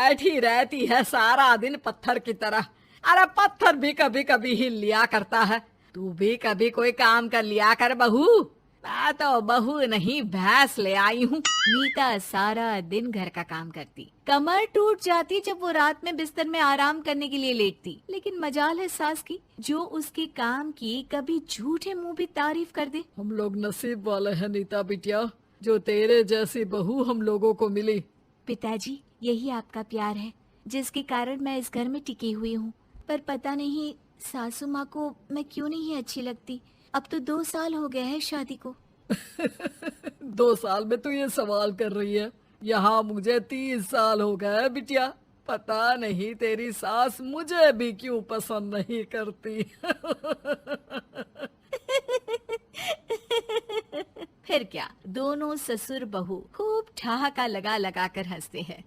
बैठी रहती है सारा दिन पत्थर की तरह। अरे पत्थर भी कभी कभी हिल लिया करता है। तू भी कभी कोई काम कर लिया कर बहू। मैं तो बहू नहीं भैंस ले आई हूँ। नीता सारा दिन घर का काम करती, कमर टूट जाती जब वो रात में बिस्तर में आराम करने के लिए लेटती। लेकिन मजाल है सास की, जो उसके काम की कभी झूठे मुंह भी तारीफ कर दे। हम लोग नसीब वाले हैं नीता बिटिया, जो तेरे जैसी बहू हम लोगों को मिली। पिताजी, यही आपका प्यार है जिसके कारण मैं इस घर में टिकी हुई हूँ। पर पता नहीं सासू माँ को मैं क्यों नहीं अच्छी लगती। अब तो 2 साल हो गए हैं शादी को। 2 साल में तू ये सवाल कर रही है? यहाँ मुझे 30 साल हो गए बिटिया। पता नहीं तेरी सास मुझे भी क्यों पसंद नहीं करती। फिर क्या, दोनों ससुर बहू खूब ठहाका लगा लगा कर हंसते हैं।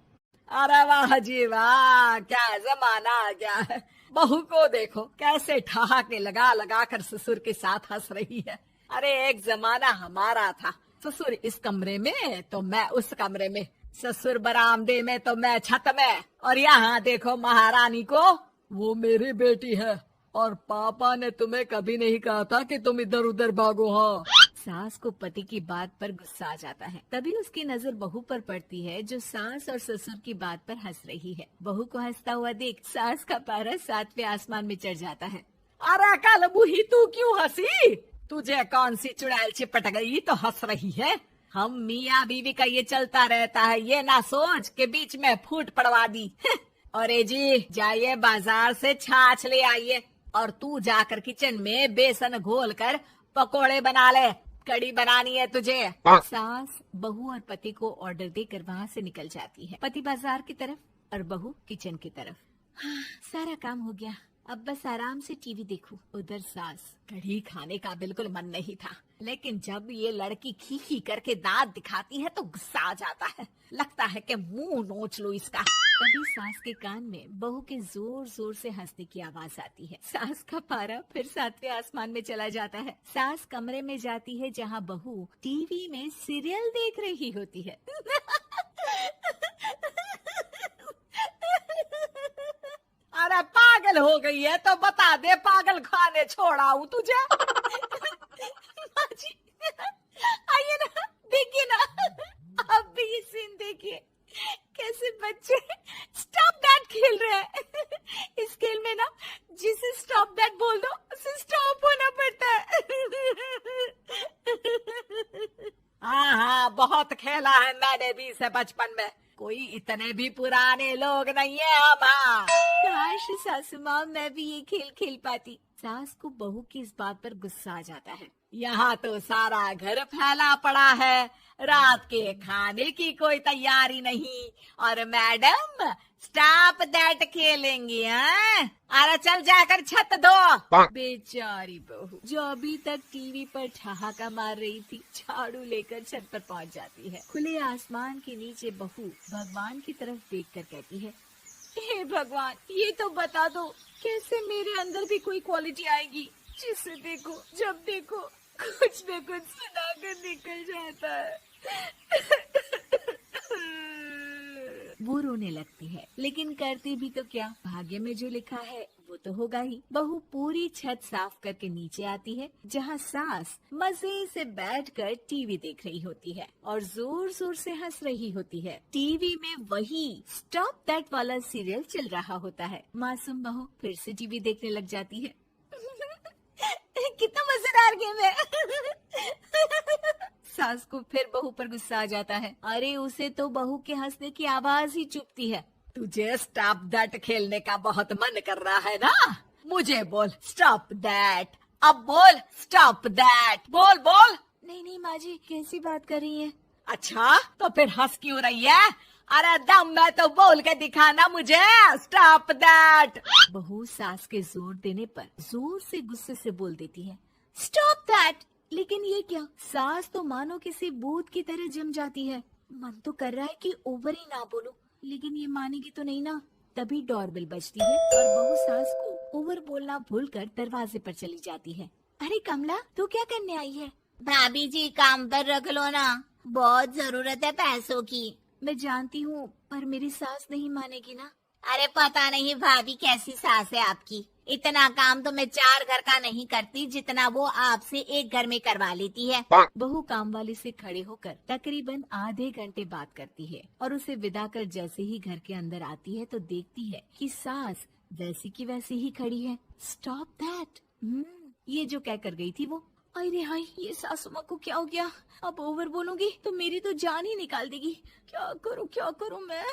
अरे वाह जी वाह, क्या जमाना आ गया है। बहू को देखो कैसे ठहाके लगा लगा कर ससुर के साथ हंस रही है। अरे एक जमाना हमारा था, ससुर इस कमरे में तो मैं उस कमरे में, ससुर बरामदे में तो मैं छत में। और यहाँ देखो महारानी को, वो मेरी बेटी है और पापा ने तुम्हें कभी नहीं कहा था कि तुम इधर उधर भागो। हाँ, सास को पति की बात पर गुस्सा आ जाता है। तभी उसकी नजर बहू पर पड़ती है जो सास और ससुर की बात पर हंस रही है। बहू को हंसता हुआ देख सास का पारा 7वें आसमान में चढ़ जाता है। अरे कल बुही तू क्यों हंसी? तुझे कौन सी चुड़ैल चिपट गई तो हंस रही है? हम मियाँ बीवी का ये चलता रहता है, ये ना सोच के बीच में फूट पड़वा दी। और जी जाइए बाजार से छाछ ले आइए और तू जाकर किचन में बेसन घोल कर पकोड़े बना ले, कड़ी बनानी है तुझे। सास बहू और पति को ऑर्डर देकर वहाँ से निकल जाती है। पति बाजार की तरफ और बहू किचन की तरफ। सारा काम हो गया, अब बस आराम से टीवी देखूं। उधर सास, कढ़ी खाने का बिल्कुल मन नहीं था, लेकिन जब ये लड़की खी खी करके दांत दिखाती है तो गुस्सा आ जाता है। लगता है कि मुंह नोच लो इसका। तभी सास के कान में बहू के जोर जोर से हंसने की आवाज आती है। सास का पारा फिर 7वें आसमान में चला जाता है। सास कमरे में जाती है जहाँ बहू टीवी में सीरियल देख रही होती है। अरे पागल हो गई है तो बता दे, पागल खाने छोड़ाऊं तुझे? माँ जी, आइए ना, देखिए ना, आप भी ये सीन देखिए, कैसे बच्चे स्टॉप दैट खेल रहे हैं। इस खेल में ना जिसे स्टॉप दैट बोल दो उसे स्टॉप होना पड़ता है। हाँ, बहुत खेला है मैंने भी इसे बचपन में। कोई इतने भी पुराने लोग नहीं है हम। हाँ, काश सासू माँ मैं भी ये खेल खेल पाती। सास को बहू की इस बात पर गुस्सा आ जाता है। यहाँ तो सारा घर फैला पड़ा है, रात के खाने की कोई तैयारी नहीं, और मैडम स्टॉप दैट खेलेंगी। हैं? अरे चल जाकर छत धो। बेचारी बहू जो अभी तक टीवी पर ठहाका मार रही थी, झाड़ू लेकर छत पर पहुँच जाती है। खुले आसमान के नीचे बहू भगवान की तरफ देखकर कहती है, हे भगवान, ये तो बता दो कैसे मेरे अंदर भी कोई क्वालिटी आएगी जिसे देखो जब देखो कुछ न कुछ सुनाकर निकल जाता है। वो रोने लगती है, लेकिन करती भी तो क्या, भाग्य में जो लिखा है वो तो होगा ही। बहू पूरी छत साफ करके नीचे आती है जहाँ सास मजे से बैठकर टीवी देख रही होती है और जोर जोर से हंस रही होती है। टीवी में वही स्टॉप दैट वाला सीरियल चल रहा होता है। मासूम बहू फिर से टीवी देखने लग जाती है। कितना मजेदार गेम है। सास को फिर बहू पर गुस्सा आ जाता है। अरे उसे तो बहू के हंसने की आवाज ही चुभती है। तुझे स्टॉप दैट खेलने का बहुत मन कर रहा है ना? मुझे बोल स्टॉप दैट, अब बोल स्टॉप दैट, बोल बोल। नहीं माँ जी, कैसी बात कर रही हैं? अच्छा तो फिर हंस क्यों रही है? अरे दम में तो बोल के दिखाना मुझे स्टॉप दैट। बहू सास के जोर देने पर जोर से गुस्से से बोल देती है, स्टॉप दैट। लेकिन ये क्या, सास तो मानो किसी भूत की तरह जम जाती है। मन तो कर रहा है कि ओवर ही ना बोलूं, लेकिन ये मानेगी तो नहीं ना। तभी डोरबेल बजती है और बहू सास को ओवर बोलना भूलकर दरवाजे पर चली जाती है। अरे कमला, तू क्या करने आई है? भाभी जी काम पर रख लो ना, बहुत जरूरत है पैसों की। मैं जानती हूँ, पर मेरी सास नहीं मानेगी ना। अरे पता नहीं भाभी कैसी सास है आपकी। इतना काम तो मैं 4 घर का नहीं करती जितना वो आपसे एक घर में करवा लेती है। बहू काम वाली से खड़े होकर तकरीबन आधे घंटे बात करती है और उसे विदा कर जैसे ही घर के अंदर आती है तो देखती है कि सास वैसी की वैसी ही खड़ी है। Stop that. ये जो कह कर गई थी वो। अरे हाय, ये सासू माँ को क्या हो गया? अब ओवर बोलूंगी तो मेरी तो जान ही निकाल देगी। क्या करूँ मैं?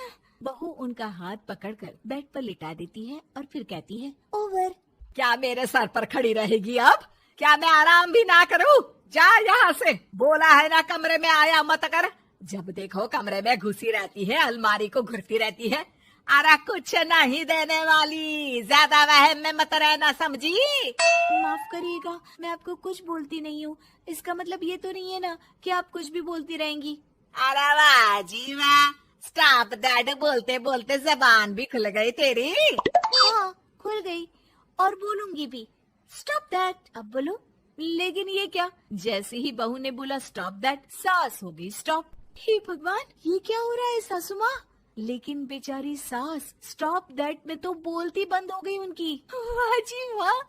बहू उनका हाथ पकड़कर बेड पर लिटा देती है और फिर कहती है, ओवर। क्या मेरे सर पर खड़ी रहेगी अब? क्या मैं आराम भी ना करूं? जा यहाँ से। बोला है ना कमरे में आया मत कर। जब देखो कमरे में घुसी रहती है, अलमारी को घुरती रहती है। अरे कुछ नहीं देने वाली, ज्यादा वहम में मत रहना, समझी? माफ करिएगा, मैं आपको कुछ बोलती नहीं हूँ। इसका मतलब ये तो नहीं है ना कि आप कुछ भी बोलती रहेंगी। अरे वाह जी वाह, स्टॉप दैट बोलते बोलते जबान भी खुल गई तेरी। हाँ, खुल गई और बोलूंगी भी। Stop that. अब बोलो। लेकिन ये क्या? जैसे ही बहू ने बोला स्टॉप दैट, सास हो गई स्टॉप। हे भगवान, ये क्या हो रहा है सासू माँ? लेकिन बेचारी सास स्टॉप दैट में तो बोलती बंद हो गई उनकी। वाह जी वाह,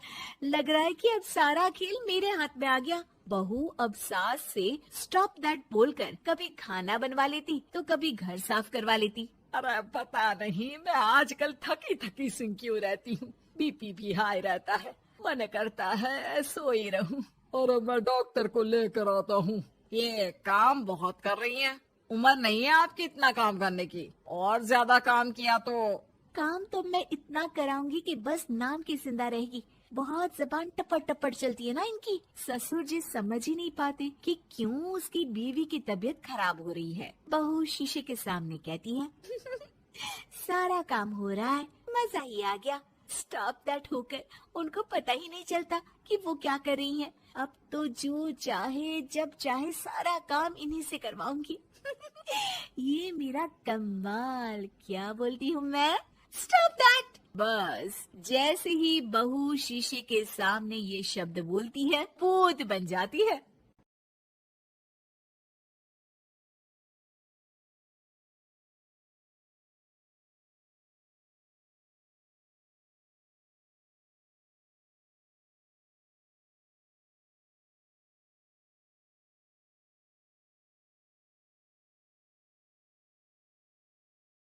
लग रहा है कि अब सारा खेल मेरे हाथ में आ गया। बहू अब सास से स्टॉप दैट बोलकर कभी खाना बनवा लेती तो कभी घर साफ करवा लेती। अरे पता नहीं, मैं आजकल थकी थकी सी क्यों रहती हूँ। बीपी भी हाई रहता है, मन करता है सोई रहूं। और मैं डॉक्टर को लेकर आता हूँ। ये काम बहुत कर रही हैं। उम्र नहीं है आपकी इतना काम करने की, और ज्यादा काम किया तो। काम तो मैं इतना कराऊंगी कि बस नाम की जिंदा रहेगी। बहुत जबान टपट टपट चलती है ना इनकी। ससुर जी समझ ही नहीं पाते कि क्यों उसकी बीवी की तबीयत खराब हो रही है। बहू शीशे के सामने कहती है, सारा काम हो रहा है, मजा ही आ गया। स्टॉप दैट होकर उनको पता ही नहीं चलता कि वो क्या कर रही हैं। अब तो जो चाहे जब चाहे सारा काम इन्हीं से करवाऊंगी। ये मेरा कमाल। क्या बोलती हूँ मैं? Stop that. बस जैसे ही बहू शीशे के सामने ये शब्द बोलती है, भूत बन जाती है।